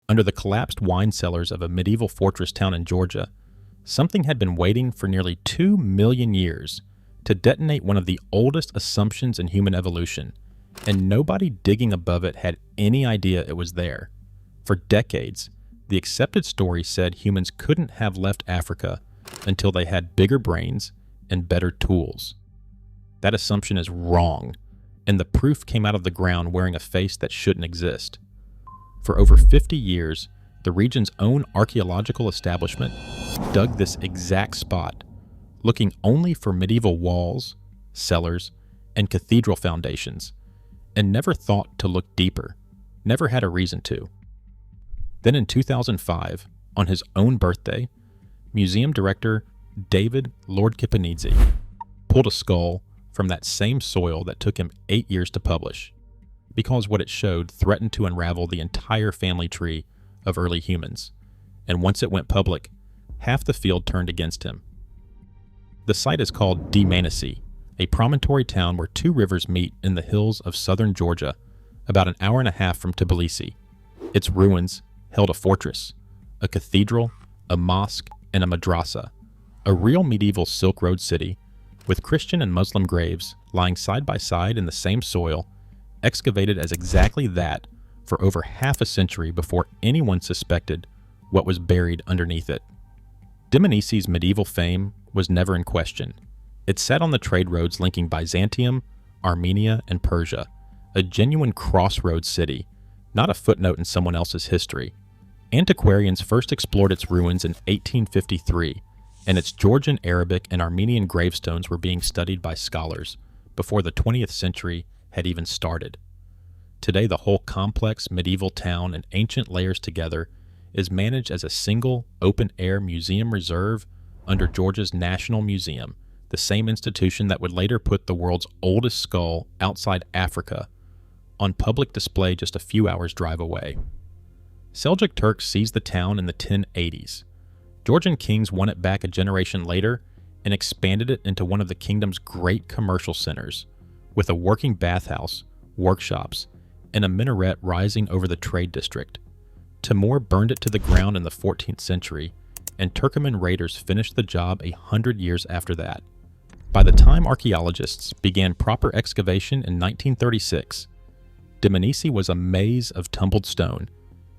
Under the collapsed wine cellars of a medieval fortress town in Georgia, something had been waiting for nearly 2 million years to detonate one of the oldest assumptions in human evolution, and nobody digging above it had any idea it was there. For decades, the accepted story said humans couldn't have left Africa until they had bigger brains and better tools. That assumption is wrong, and the proof came out of the ground wearing a face that shouldn't exist. For over 50 years, the region's own archaeological establishment dug this exact spot, looking only for medieval walls, cellars, and cathedral foundations, and never thought to look deeper, never had a reason to. Then in 2005, on his own birthday, museum director David Lord Kipinidze pulled a skull from that same soil that took him 8 years to publish, because what it showed threatened to unravel the entire family tree of early humans, and once it went public, half the field turned against him. The site is called Dmanisi, a promontory town where two rivers meet in the hills of southern Georgia, about an hour and a half from Tbilisi. Its ruins held a fortress, a cathedral, a mosque, and a madrasa, a real medieval Silk Road city, with Christian and Muslim graves lying side by side in the same soil, excavated as exactly that for over half a century before anyone suspected what was buried underneath it. Dmanisi's medieval fame was never in question. It sat on the trade roads linking Byzantium, Armenia, and Persia, a genuine crossroads city, not a footnote in someone else's history. Antiquarians first explored its ruins in 1853, and its Georgian, Arabic, and Armenian gravestones were being studied by scholars before the 20th century had even started. Today, the whole complex medieval town and ancient layers together is managed as a single open-air museum reserve under Georgia's National Museum, the same institution that would later put the world's oldest skull outside Africa on public display just a few hours' drive away. Seljuk Turks seized the town in the 1080s. Georgian kings won it back a generation later and expanded it into one of the kingdom's great commercial centers, with a working bathhouse, workshops, and a minaret rising over the trade district. Timur burned it to the ground in the 14th century, and Turkoman raiders finished the job 100 years after that. By the time archaeologists began proper excavation in 1936, Dmanisi was a maze of tumbled stone,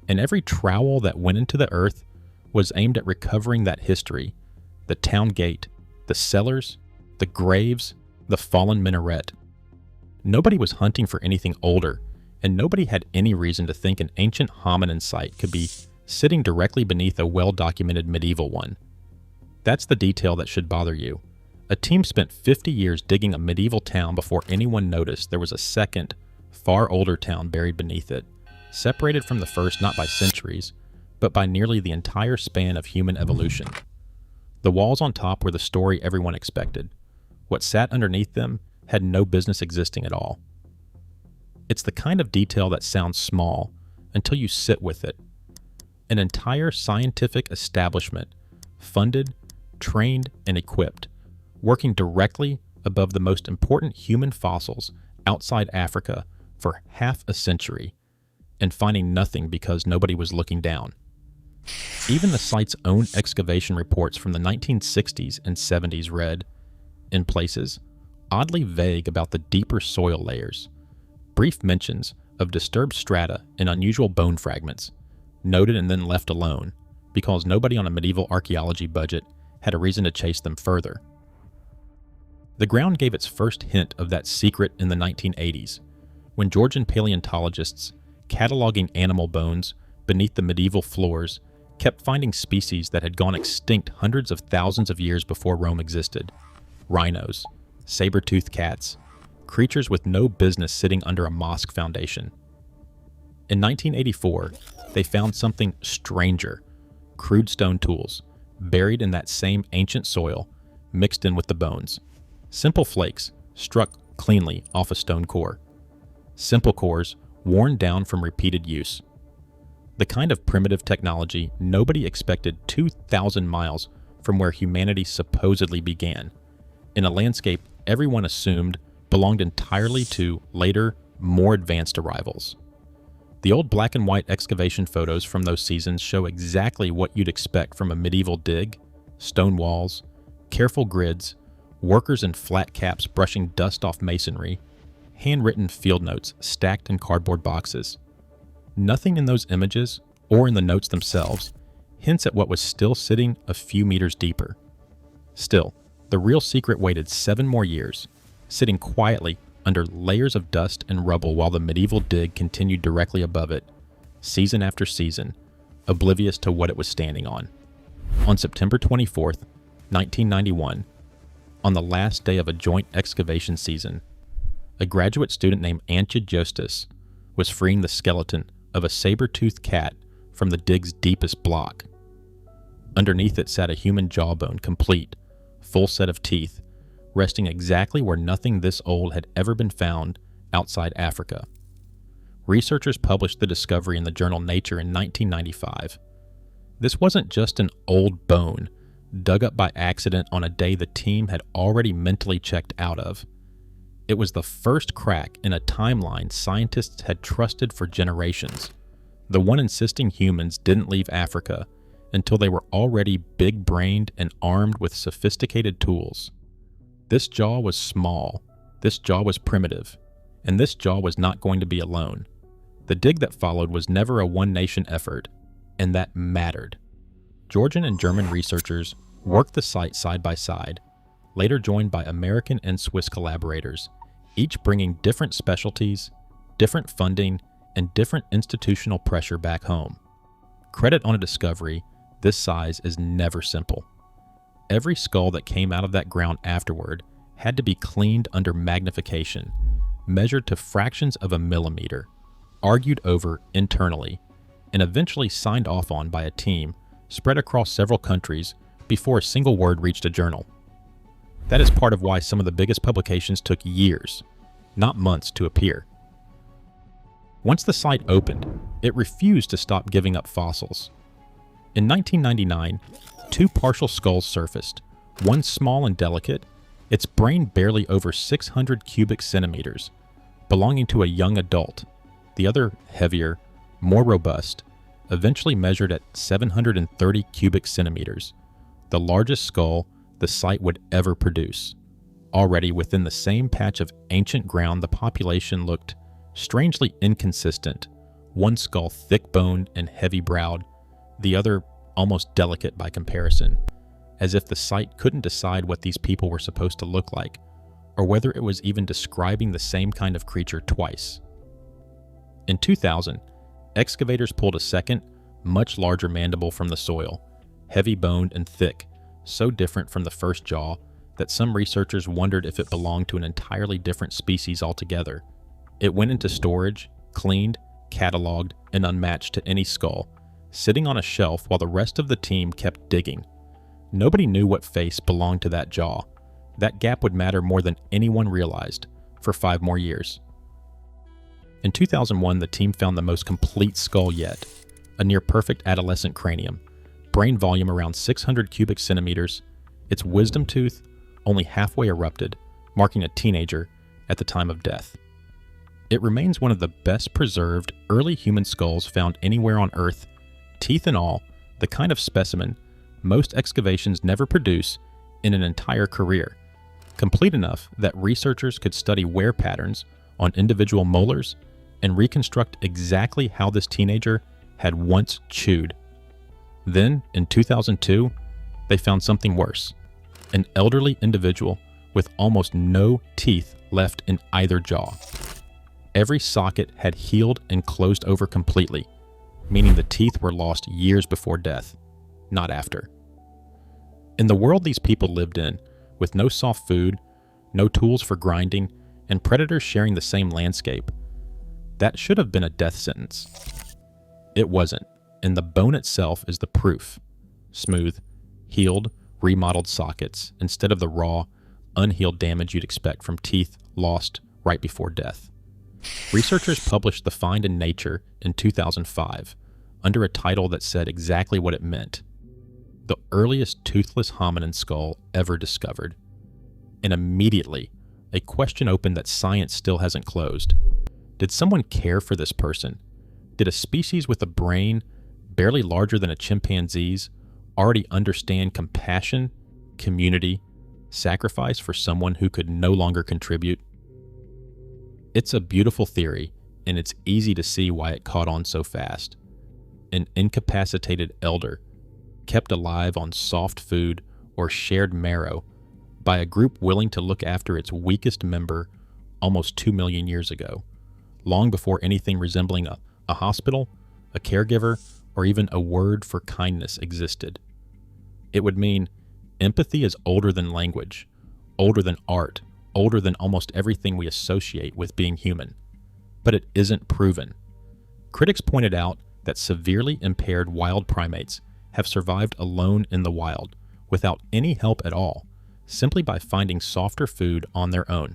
and every trowel that went into the earth was aimed at recovering that history: the town gate, the cellars, the graves, the fallen minaret. Nobody was hunting for anything older, and nobody had any reason to think an ancient hominin site could be sitting directly beneath a well-documented medieval one. That's the detail that should bother you. A team spent 50 years digging a medieval town before anyone noticed there was a second, far older town buried beneath it, separated from the first not by centuries, but by nearly the entire span of human evolution. The walls on top were the story everyone expected. What sat underneath them had no business existing at all. It's the kind of detail that sounds small until you sit with it. An entire scientific establishment, funded, trained, and equipped, working directly above the most important human fossils outside Africa for half a century, and finding nothing because nobody was looking down. Even the site's own excavation reports from the 1960s and 70s read, in places, oddly vague about the deeper soil layers, brief mentions of disturbed strata and unusual bone fragments, noted and then left alone, because nobody on a medieval archaeology budget had a reason to chase them further. The ground gave its first hint of that secret in the 1980s, when Georgian paleontologists, cataloging animal bones beneath the medieval floors, kept finding species that had gone extinct hundreds of thousands of years before Rome existed: rhinos, saber-toothed cats, creatures with no business sitting under a mosque foundation. In 1984, they found something stranger: crude stone tools, buried in that same ancient soil, mixed in with the bones. Simple flakes, struck cleanly off a stone core. Simple cores, worn down from repeated use. The kind of primitive technology nobody expected 2,000 miles from where humanity supposedly began, in a landscape everyone assumed belonged entirely to later, more advanced arrivals. The old black and white excavation photos from those seasons show exactly what you'd expect from a medieval dig: stone walls, careful grids, workers in flat caps brushing dust off masonry, handwritten field notes stacked in cardboard boxes. Nothing in those images, or in the notes themselves, hints at what was still sitting a few meters deeper. Still, the real secret waited 7 more years, sitting quietly under layers of dust and rubble while the medieval dig continued directly above it, season after season, oblivious to what it was standing on. On September 24th, 1991, on the last day of a joint excavation season, a graduate student named Antje Justus was freeing the skeleton of a saber-toothed cat from the dig's deepest block. Underneath it sat a human jawbone, complete, full set of teeth, resting exactly where nothing this old had ever been found outside Africa. Researchers published the discovery in the journal Nature in 1995. This wasn't just an old bone dug up by accident on a day the team had already mentally checked out of. It was the first crack in a timeline scientists had trusted for generations, the one insisting humans didn't leave Africa until they were already big-brained and armed with sophisticated tools. This jaw was small, this jaw was primitive, and this jaw was not going to be alone. The dig that followed was never a one-nation effort, and that mattered. Georgian and German researchers worked the site side by side, later joined by American and Swiss collaborators, each bringing different specialties, different funding, and different institutional pressure back home. Credit on a discovery this size is never simple. Every skull that came out of that ground afterward had to be cleaned under magnification, measured to fractions of a millimeter, argued over internally, and eventually signed off on by a team spread across several countries before a single word reached a journal. That is part of why some of the biggest publications took years, not months, to appear. Once the site opened, it refused to stop giving up fossils. In 1999, 2 partial skulls surfaced, one small and delicate, its brain barely over 600 cubic centimeters, belonging to a young adult, the other heavier, more robust, eventually measured at 730 cubic centimeters, the largest skull the site would ever produce. Already within the same patch of ancient ground, the population looked strangely inconsistent, one skull thick-boned and heavy-browed, the other almost delicate by comparison, as if the site couldn't decide what these people were supposed to look like, or whether it was even describing the same kind of creature twice. In 2000, excavators pulled a second, much larger mandible from the soil, heavy-boned and thick, so different from the first jaw that some researchers wondered if it belonged to an entirely different species altogether. It went into storage, cleaned, cataloged, and unmatched to any skull, sitting on a shelf while the rest of the team kept digging. Nobody knew what face belonged to that jaw. That gap would matter more than anyone realized, for 5 more years. In 2001, the team found the most complete skull yet, a near-perfect adolescent cranium, brain volume around 600 cubic centimeters, its wisdom tooth only halfway erupted, marking a teenager at the time of death. It remains one of the best preserved early human skulls found anywhere on Earth, teeth and all, the kind of specimen most excavations never produce in an entire career, complete enough that researchers could study wear patterns on individual molars and reconstruct exactly how this teenager had once chewed. Then, in 2002, they found something worse, an elderly individual with almost no teeth left in either jaw. Every socket had healed and closed over completely, meaning the teeth were lost years before death, not after. In the world these people lived in, with no soft food, no tools for grinding, and predators sharing the same landscape, that should have been a death sentence. It wasn't, and the bone itself is the proof. Smooth, healed, remodeled sockets, instead of the raw, unhealed damage you'd expect from teeth lost right before death. Researchers published the find in Nature in 2005, under a title that said exactly what it meant: the earliest toothless hominin skull ever discovered. And immediately, a question opened that science still hasn't closed. Did someone care for this person? Did a species with a brain barely larger than a chimpanzee's already understand compassion, community, sacrifice for someone who could no longer contribute? It's a beautiful theory, and it's easy to see why it caught on so fast. An incapacitated elder, kept alive on soft food or shared marrow by a group willing to look after its weakest member almost 2 million years ago, long before anything resembling a hospital, a caregiver, or even a word for kindness existed. It would mean empathy is older than language, older than art, older than almost everything we associate with being human. But it isn't proven. Critics pointed out that severely impaired wild primates have survived alone in the wild, without any help at all, simply by finding softer food on their own.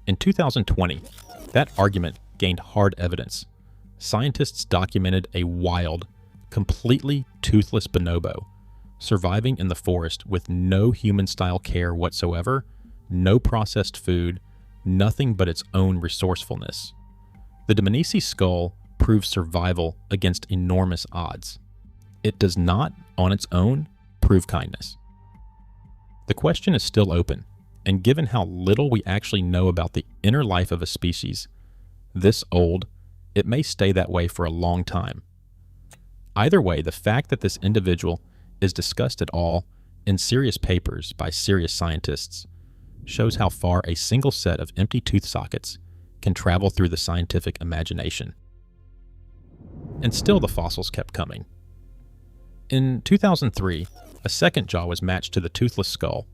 In 2020, that argument gained hard evidence. Scientists documented a wild, completely toothless bonobo surviving in the forest with no human-style care whatsoever, no processed food, nothing but its own resourcefulness. The Dmanisi skull proves survival against enormous odds. It does not, on its own, prove kindness. The question is still open, and given how little we actually know about the inner life of a species this old, it may stay that way for a long time. Either way, the fact that this individual is discussed at all in serious papers by serious scientists shows how far a single set of empty tooth sockets can travel through the scientific imagination. And still the fossils kept coming. In 2003, a second jaw was matched to the toothless skull.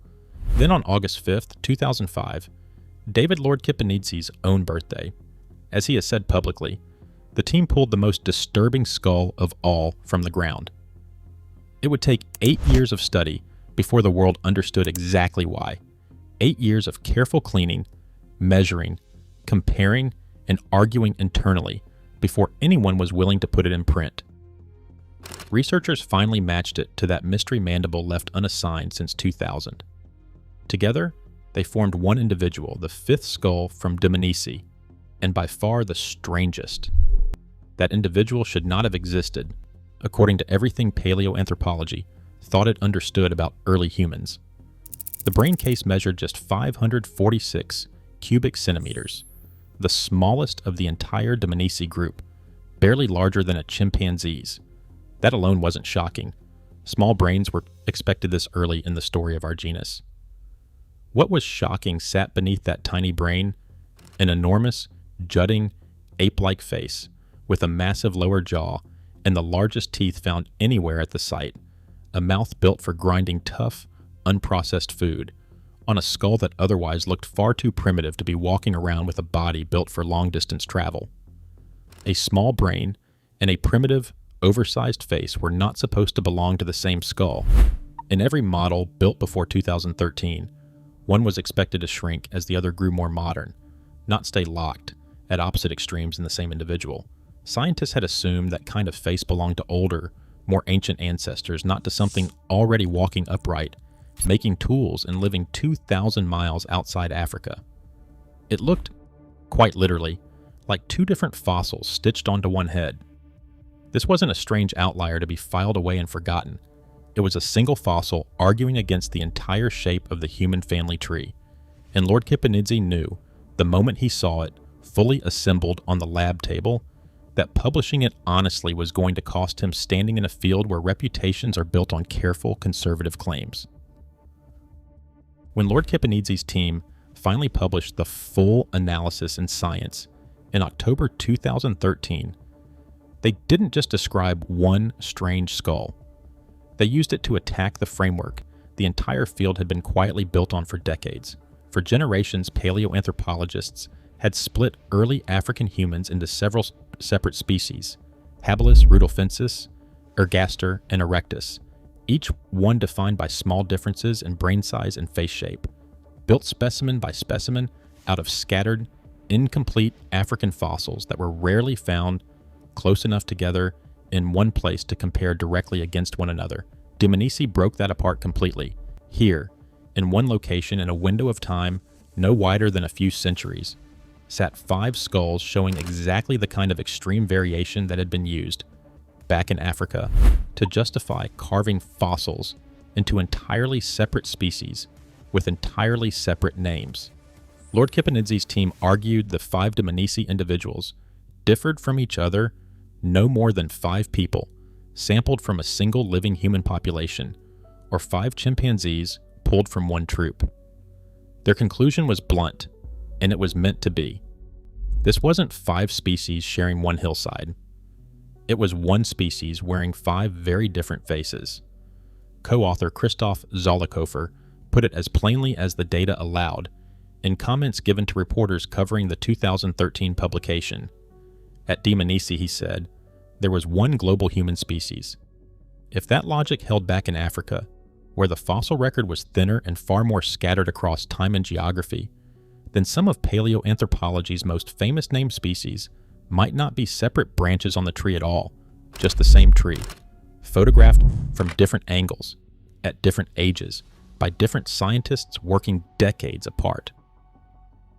Then on August 5th, 2005, David Lord Kipanidzi's own birthday, as he has said publicly, the team pulled the most disturbing skull of all from the ground. It would take 8 years of study before the world understood exactly why. 8 years of careful cleaning, measuring, comparing, and arguing internally before anyone was willing to put it in print. Researchers finally matched it to that mystery mandible left unassigned since 2000. Together, they formed one individual, the fifth skull from Dmanisi, and by far the strangest. That individual should not have existed, according to everything paleoanthropology thought it understood about early humans. The brain case measured just 546 cubic centimeters, the smallest of the entire Dmanisi group, barely larger than a chimpanzee's. That alone wasn't shocking. Small brains were expected this early in the story of our genus. What was shocking sat beneath that tiny brain, an enormous, jutting, ape-like face with a massive lower jaw and the largest teeth found anywhere at the site, a mouth built for grinding tough, unprocessed food, on a skull that otherwise looked far too primitive to be walking around with a body built for long-distance travel. A small brain and a primitive, oversized face were not supposed to belong to the same skull. In every model built before 2013, one was expected to shrink as the other grew more modern, not stay locked at opposite extremes in the same individual. Scientists had assumed that kind of face belonged to older, more ancient ancestors, not to something already walking upright, making tools and living 2,000 miles outside Africa. It looked, quite literally, like two different fossils stitched onto one head. This wasn't a strange outlier to be filed away and forgotten. It was a single fossil arguing against the entire shape of the human family tree, and Lord Kipanidze knew, the moment he saw it, fully assembled on the lab table, that publishing it honestly was going to cost him standing in a field where reputations are built on careful, conservative claims. When Lord Kipanidze's team finally published the full analysis in Science in October 2013, they didn't just describe one strange skull. They used it to attack the framework the entire field had been quietly built on for decades. For generations, paleoanthropologists had split early African humans into several separate species: habilis, rudolfensis, ergaster, and erectus, each one defined by small differences in brain size and face shape, built specimen by specimen out of scattered, incomplete African fossils that were rarely found close enough together in one place to compare directly against one another. Dmanisi broke that apart completely, here, in one location in a window of time no wider than a few centuries. sat 5 skulls showing exactly the kind of extreme variation that had been used back in Africa to justify carving fossils into entirely separate species with entirely separate names. Lord Kipanidzi's team argued the 5 Dmanisi individuals differed from each other no more than 5 people sampled from a single living human population, or 5 chimpanzees pulled from one troop. Their conclusion was blunt, and it was meant to be. This wasn't 5 species sharing one hillside. It was one species wearing 5 very different faces. Co-author Christoph Zollikofer put it as plainly as the data allowed in comments given to reporters covering the 2013 publication. At Dmanisi, he said, there was one global human species. If that logic held back in Africa, where the fossil record was thinner and far more scattered across time and geography, then some of paleoanthropology's most famous named species might not be separate branches on the tree at all, just the same tree, photographed from different angles, at different ages, by different scientists working decades apart.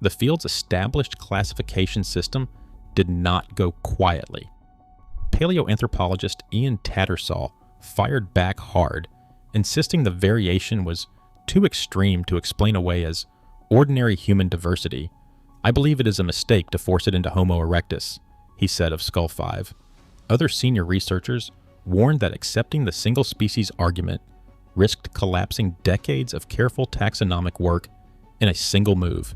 The field's established classification system did not go quietly. Paleoanthropologist Ian Tattersall fired back hard, insisting the variation was too extreme to explain away as ordinary human diversity. I believe it is a mistake to force it into Homo erectus, he said of Skull 5. Other senior researchers warned that accepting the single species argument risked collapsing decades of careful taxonomic work in a single move,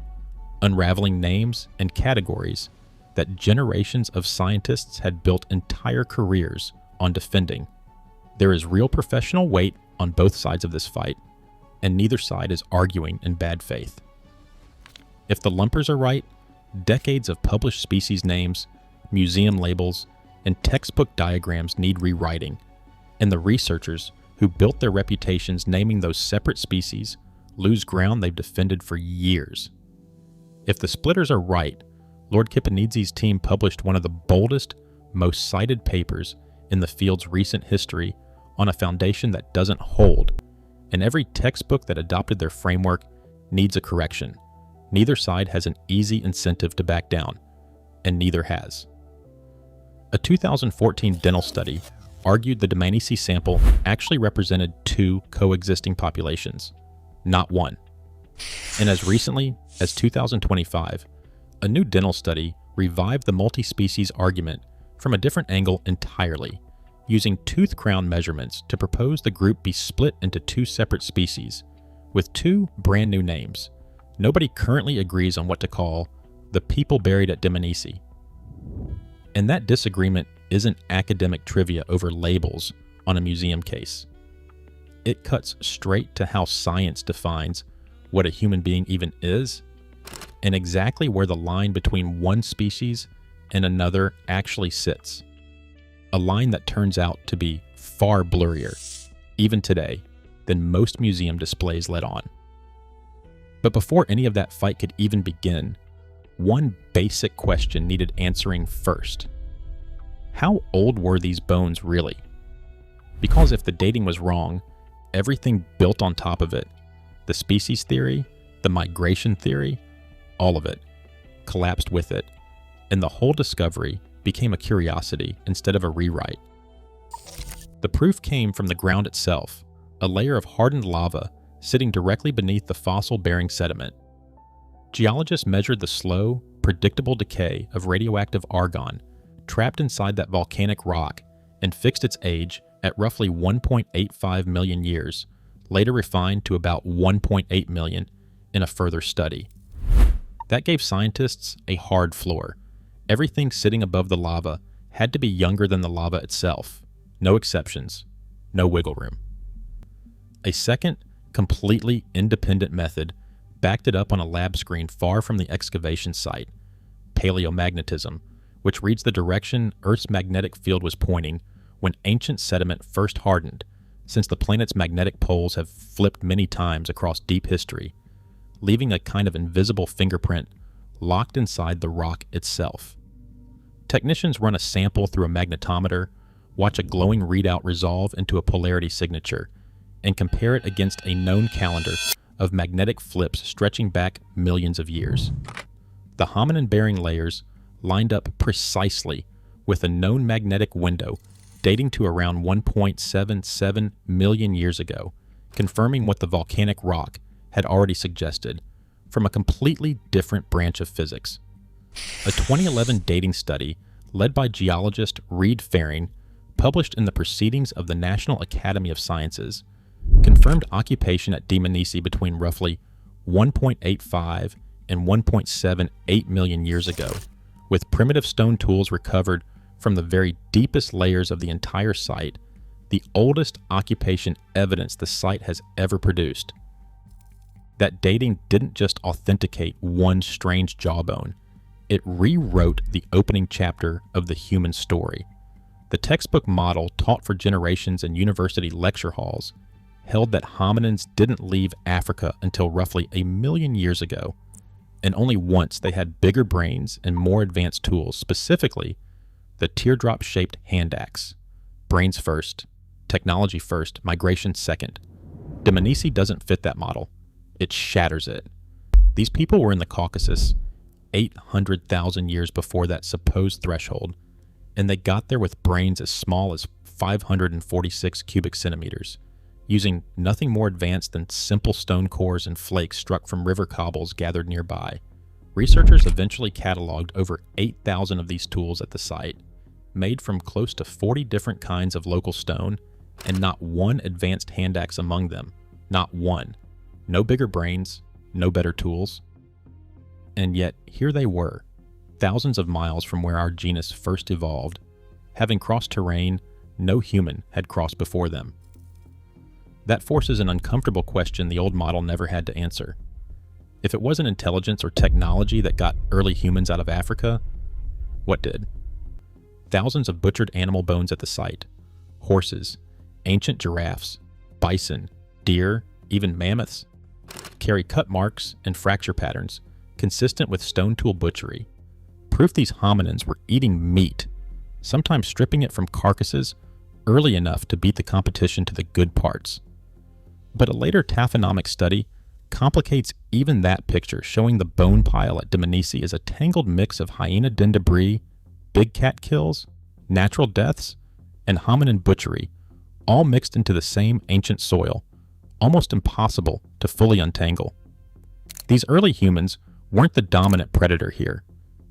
unraveling names and categories that generations of scientists had built entire careers on defending. There is real professional weight on both sides of this fight, and neither side is arguing in bad faith. If the lumpers are right, decades of published species names, museum labels, and textbook diagrams need rewriting, and the researchers who built their reputations naming those separate species lose ground they've defended for years. If the splitters are right, Lord Kipanidzi's team published one of the boldest, most cited papers in the field's recent history on a foundation that doesn't hold, and every textbook that adopted their framework needs a correction. Neither side has an easy incentive to back down, and neither has. A 2014 dental study argued the Dmanisi sample actually represented 2 coexisting populations, not one. And as recently as 2025, a new dental study revived the multi-species argument from a different angle entirely, using tooth crown measurements to propose the group be split into 2 separate species, with 2 brand new names. Nobody currently agrees on what to call the people buried at Dmanisi. And that disagreement isn't academic trivia over labels on a museum case. It cuts straight to how science defines what a human being even is, and exactly where the line between one species and another actually sits. A line that turns out to be far blurrier, even today, than most museum displays let on. But before any of that fight could even begin, one basic question needed answering first. How old were these bones really? Because if the dating was wrong, everything built on top of it, the species theory, the migration theory, all of it, collapsed with it, and the whole discovery became a curiosity instead of a rewrite. The proof came from the ground itself, a layer of hardened lava sitting directly beneath the fossil-bearing sediment. Geologists measured the slow, predictable decay of radioactive argon trapped inside that volcanic rock and fixed its age at roughly 1.85 million years, later refined to about 1.8 million in a further study. That gave scientists a hard floor. Everything sitting above the lava had to be younger than the lava itself. No exceptions, no wiggle room. A second, completely independent method backed it up on a lab screen far from the excavation site, paleomagnetism, which reads the direction Earth's magnetic field was pointing when ancient sediment first hardened, since the planet's magnetic poles have flipped many times across deep history, leaving a kind of invisible fingerprint locked inside the rock itself. Technicians run a sample through a magnetometer, watch a glowing readout resolve into a polarity signature, and compare it against a known calendar of magnetic flips stretching back millions of years. The hominin-bearing layers lined up precisely with a known magnetic window dating to around 1.77 million years ago, confirming what the volcanic rock had already suggested from a completely different branch of physics. A 2011 dating study led by geologist Reed Faring, published in the Proceedings of the National Academy of Sciences, confirmed occupation at Dmanisi between roughly 1.85 and 1.78 million years ago, with primitive stone tools recovered from the very deepest layers of the entire site, the oldest occupation evidence the site has ever produced. That dating didn't just authenticate one strange jawbone, it rewrote the opening chapter of the human story. The textbook model taught for generations in university lecture halls held that hominins didn't leave Africa until roughly 1 million years ago, and only once they had bigger brains and more advanced tools, specifically the teardrop-shaped hand axe. Brains first, technology first, migration second. Dmanisi doesn't fit that model. It shatters it. These people were in the Caucasus 800,000 years before that supposed threshold, and they got there with brains as small as 546 cubic centimeters, using nothing more advanced than simple stone cores and flakes struck from river cobbles gathered nearby. Researchers eventually cataloged over 8,000 of these tools at the site, made from close to 40 different kinds of local stone, and not one advanced hand axe among them. Not one. No bigger brains, no better tools. And yet, here they were, thousands of miles from where our genus first evolved, having crossed terrain no human had crossed before them. That forces an uncomfortable question the old model never had to answer. If it wasn't intelligence or technology that got early humans out of Africa, what did? Thousands of butchered animal bones at the site. Horses, ancient giraffes, bison, deer, even mammoths, carry cut marks and fracture patterns consistent with stone tool butchery. Proof these hominins were eating meat, sometimes stripping it from carcasses early enough to beat the competition to the good parts. But a later taphonomic study complicates even that picture, showing the bone pile at Dmanisi is a tangled mix of hyena den debris, big cat kills, natural deaths, and hominin butchery, all mixed into the same ancient soil, almost impossible to fully untangle. These early humans weren't the dominant predator here.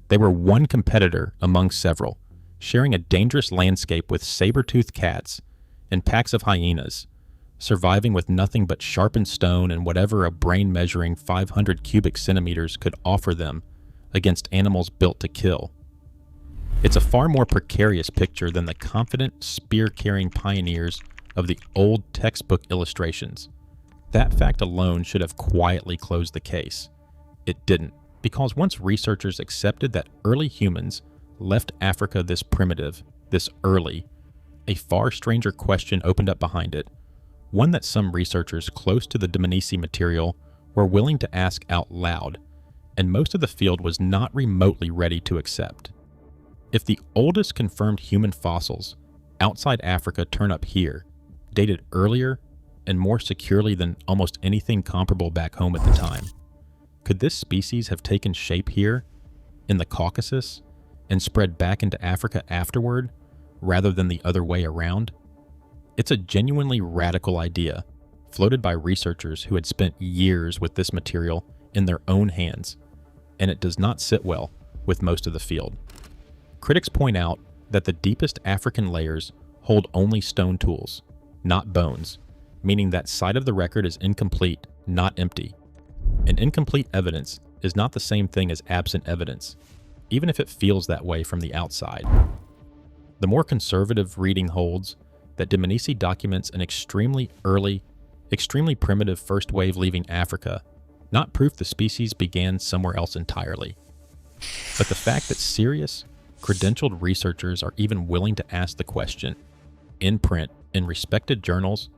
They were one competitor among several, sharing a dangerous landscape with saber-toothed cats and packs of hyenas, surviving with nothing but sharpened stone and whatever a brain measuring 500 cubic centimeters could offer them against animals built to kill. It's a far more precarious picture than the confident, spear-carrying pioneers of the old textbook illustrations. That fact alone should have quietly closed the case. It didn't, because once researchers accepted that early humans left Africa this primitive, this early, a far stranger question opened up behind it, one that some researchers close to the Dmanisi material were willing to ask out loud, and most of the field was not remotely ready to accept. If the oldest confirmed human fossils outside Africa turn up here, dated earlier and more securely than almost anything comparable back home at the time, could this species have taken shape here, in the Caucasus, and spread back into Africa afterward, rather than the other way around? It's a genuinely radical idea, floated by researchers who had spent years with this material in their own hands, and it does not sit well with most of the field. Critics point out that the deepest African layers hold only stone tools, not bones, meaning that side of the record is incomplete, not empty. And incomplete evidence is not the same thing as absent evidence, even if it feels that way from the outside. The more conservative reading holds that Dmanisi documents an extremely early, extremely primitive first wave leaving Africa, not proof the species began somewhere else entirely. But the fact that serious, credentialed researchers are even willing to ask the question, in print, in respected journals,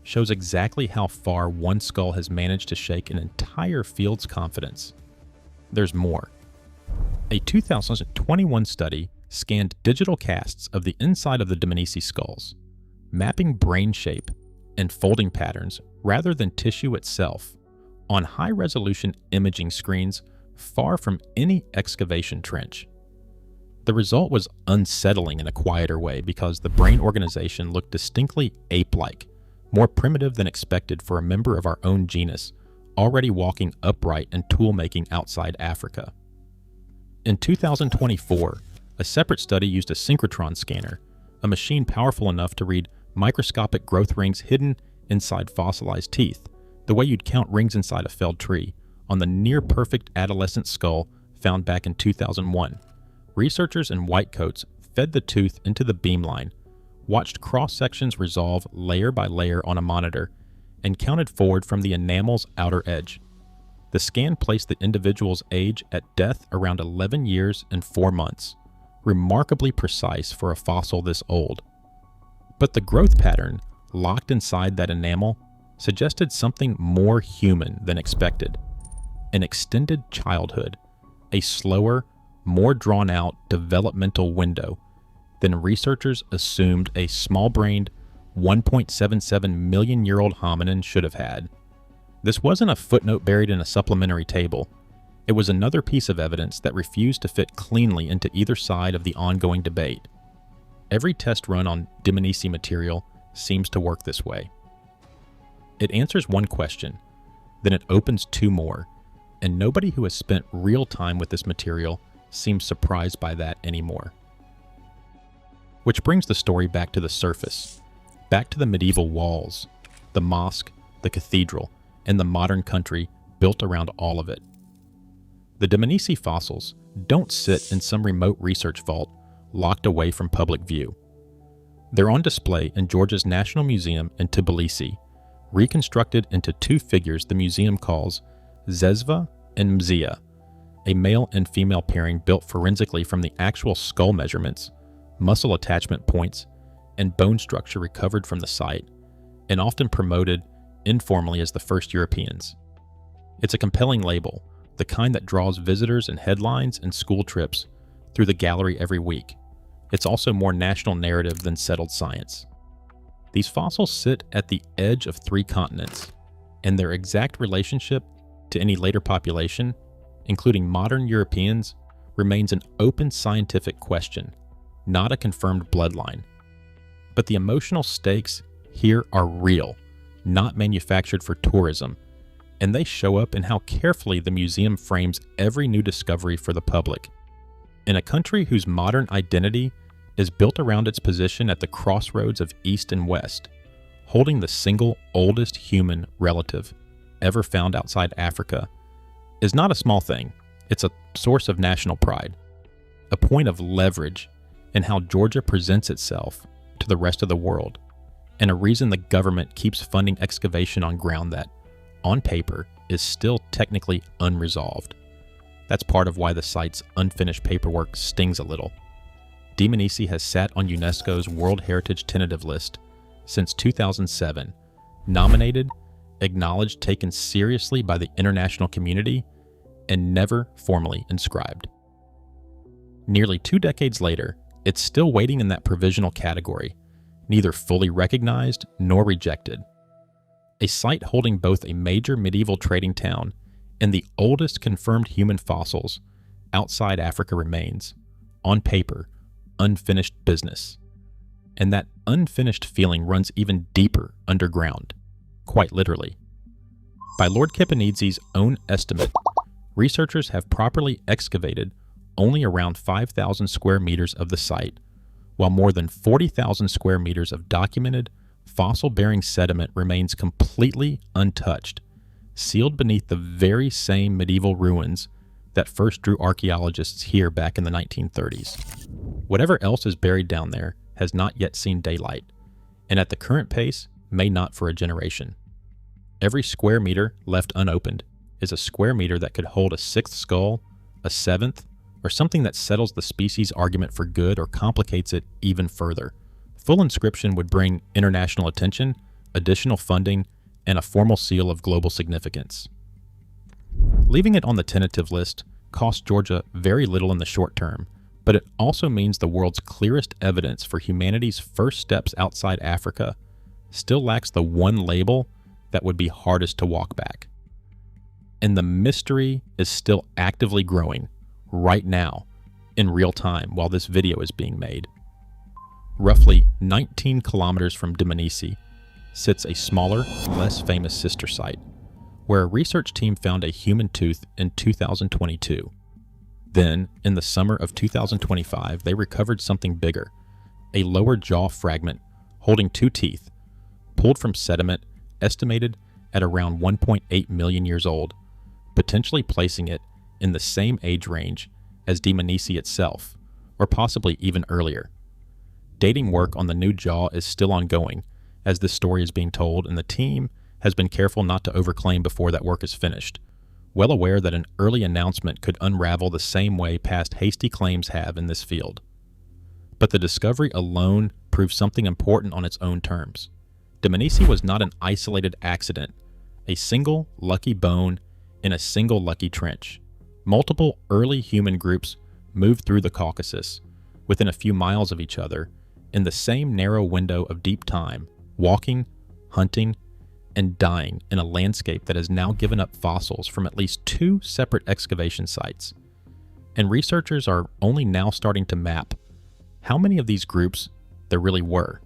shows exactly how far one skull has managed to shake an entire field's confidence. There's more. A 2021 study scanned digital casts of the inside of the Dmanisi skulls, mapping brain shape and folding patterns rather than tissue itself on high-resolution imaging screens far from any excavation trench. The result was unsettling in a quieter way because the brain organization looked distinctly ape-like, more primitive than expected for a member of our own genus, already walking upright and tool-making outside Africa. In 2024, a separate study used a synchrotron scanner, a machine powerful enough to read microscopic growth rings hidden inside fossilized teeth, the way you'd count rings inside a felled tree, on the near-perfect adolescent skull found back in 2001. Researchers in white coats fed the tooth into the beamline, watched cross-sections resolve layer by layer on a monitor, and counted forward from the enamel's outer edge. The scan placed the individual's age at death around 11 years and 4 months, remarkably precise for a fossil this old. But the growth pattern, locked inside that enamel, suggested something more human than expected. An extended childhood, a slower, more drawn-out developmental window than researchers assumed a small-brained 1.77 million-year-old hominin should have had. This wasn't a footnote buried in a supplementary table. It was another piece of evidence that refused to fit cleanly into either side of the ongoing debate. Every test run on Dmanisi material seems to work this way. It answers one question, then it opens two more, and nobody who has spent real time with this material seems surprised by that anymore. Which brings the story back to the surface, back to the medieval walls, the mosque, the cathedral, and the modern country built around all of it. The Dmanisi fossils don't sit in some remote research vault locked away from public view. They're on display in Georgia's National Museum in Tbilisi, reconstructed into two figures the museum calls Zezva and Mzia, a male and female pairing built forensically from the actual skull measurements, muscle attachment points, and bone structure recovered from the site, and often promoted informally as the first Europeans. It's a compelling label, the kind that draws visitors and headlines and school trips through the gallery every week. It's also more national narrative than settled science. These fossils sit at the edge of 3 continents, and their exact relationship to any later population, including modern Europeans, remains an open scientific question, not a confirmed bloodline. But the emotional stakes here are real, not manufactured for tourism, and they show up in how carefully the museum frames every new discovery for the public. In a country whose modern identity is built around its position at the crossroads of East and West, holding the single oldest human relative ever found outside Africa is not a small thing. It's a source of national pride, a point of leverage in how Georgia presents itself to the rest of the world, and a reason the government keeps funding excavation on ground that, on paper, is still technically unresolved. That's part of why the site's unfinished paperwork stings a little. Dmanisi has sat on UNESCO's World Heritage Tentative List since 2007, nominated, acknowledged, taken seriously by the international community, and never formally inscribed. Nearly 2 decades later, it's still waiting in that provisional category, neither fully recognized nor rejected. A site holding both a major medieval trading town and the oldest confirmed human fossils outside Africa remains, on paper, unfinished business. And that unfinished feeling runs even deeper underground, quite literally. By Lord Kipanidzi's own estimate, researchers have properly excavated only around 5,000 square meters of the site, while more than 40,000 square meters of documented, fossil-bearing sediment remains completely untouched, sealed beneath the very same medieval ruins that first drew archaeologists here back in the 1930s. Whatever else is buried down there has not yet seen daylight, and at the current pace, may not for a generation. Every square meter left unopened is a square meter that could hold a 6th skull, a 7th, or something that settles the species' argument for good or complicates it even further. Full inscription would bring international attention, additional funding, and a formal seal of global significance. Leaving it on the tentative list costs Georgia very little in the short term, but it also means the world's clearest evidence for humanity's first steps outside Africa still lacks the one label that would be hardest to walk back. And the mystery is still actively growing right now in real time while this video is being made. Roughly 19 kilometers from Dmanisi sits a smaller, less famous sister site, where a research team found a human tooth in 2022. Then, in the summer of 2025, they recovered something bigger, a lower jaw fragment holding 2 teeth, pulled from sediment estimated at around 1.8 million years old, potentially placing it in the same age range as Dmanisi itself, or possibly even earlier. Dating work on the new jaw is still ongoing as this story is being told, and the team has been careful not to overclaim before that work is finished, well aware that an early announcement could unravel the same way past hasty claims have in this field. But the discovery alone proves something important on its own terms. Dmanisi was not an isolated accident, a single lucky bone in a single lucky trench. Multiple early human groups moved through the Caucasus, within a few miles of each other, in the same narrow window of deep time, walking, hunting, and dying in a landscape that has now given up fossils from at least 2 separate excavation sites. And researchers are only now starting to map how many of these groups there really were,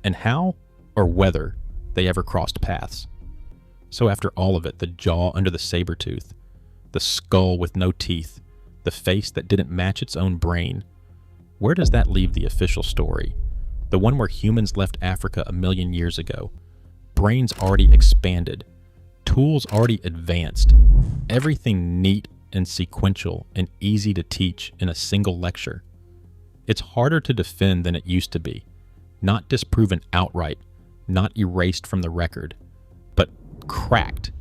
and how or whether they ever crossed paths. So after all of it, the jaw under the saber tooth, the skull with no teeth, the face that didn't match its own brain, where does that leave the official story? The one where humans left Africa a million years ago, brains already expanded, tools already advanced, everything neat and sequential and easy to teach in a single lecture. It's harder to defend than it used to be, not disproven outright, not erased from the record, but cracked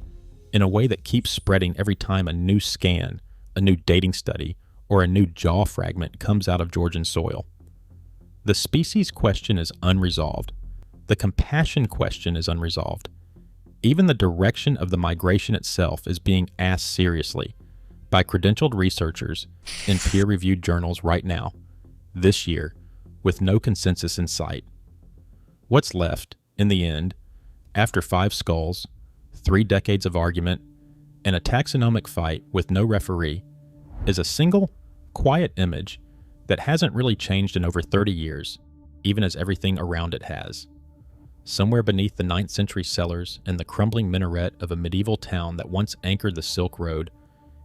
in a way that keeps spreading every time a new scan, a new dating study, or a new jaw fragment comes out of Georgian soil. The species question is unresolved. The compassion question is unresolved. Even the direction of the migration itself is being asked seriously by credentialed researchers in peer-reviewed journals right now, this year, with no consensus in sight. What's left, in the end, after 5 skulls, 3 decades of argument, and a taxonomic fight with no referee, is a single, quiet image that hasn't really changed in over 30 years, even as everything around it has. Somewhere beneath the 9th century cellars and the crumbling minaret of a medieval town that once anchored the Silk Road,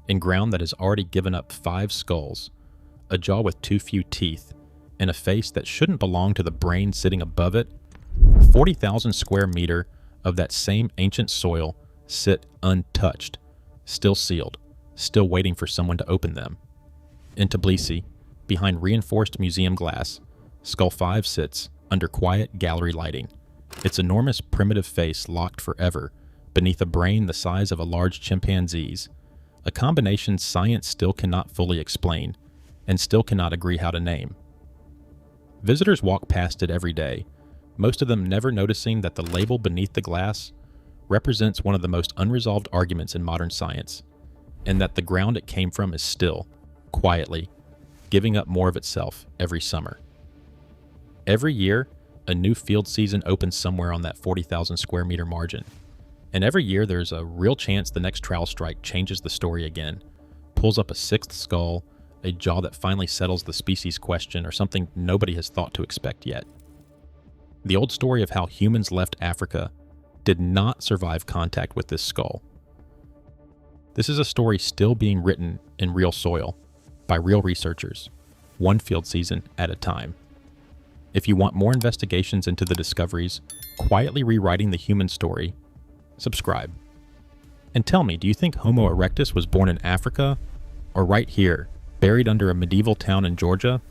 in ground that has already given up 5 skulls, a jaw with too few teeth, and a face that shouldn't belong to the brain sitting above it, 40,000 square meter of that same ancient soil sit untouched, still sealed, still waiting for someone to open them. In Tbilisi, behind reinforced museum glass, Skull 5 sits under quiet gallery lighting, its enormous primitive face locked forever beneath a brain the size of a large chimpanzee's, a combination science still cannot fully explain and still cannot agree how to name. Visitors walk past it every day, most of them never noticing that the label beneath the glass represents one of the most unresolved arguments in modern science, and that the ground it came from is still, quietly, giving up more of itself every summer. Every year, a new field season opens somewhere on that 40,000 square meter margin, and every year there's a real chance the next trowel strike changes the story again, pulls up a 6th skull, a jaw that finally settles the species question, or something nobody has thought to expect yet. The old story of how humans left Africa did not survive contact with this skull. This is a story still being written in real soil, by real researchers, one field season at a time. If you want more investigations into the discoveries, quietly rewriting the human story, subscribe. And tell me, do you think Homo erectus was born in Africa, or right here, buried under a medieval town in Georgia,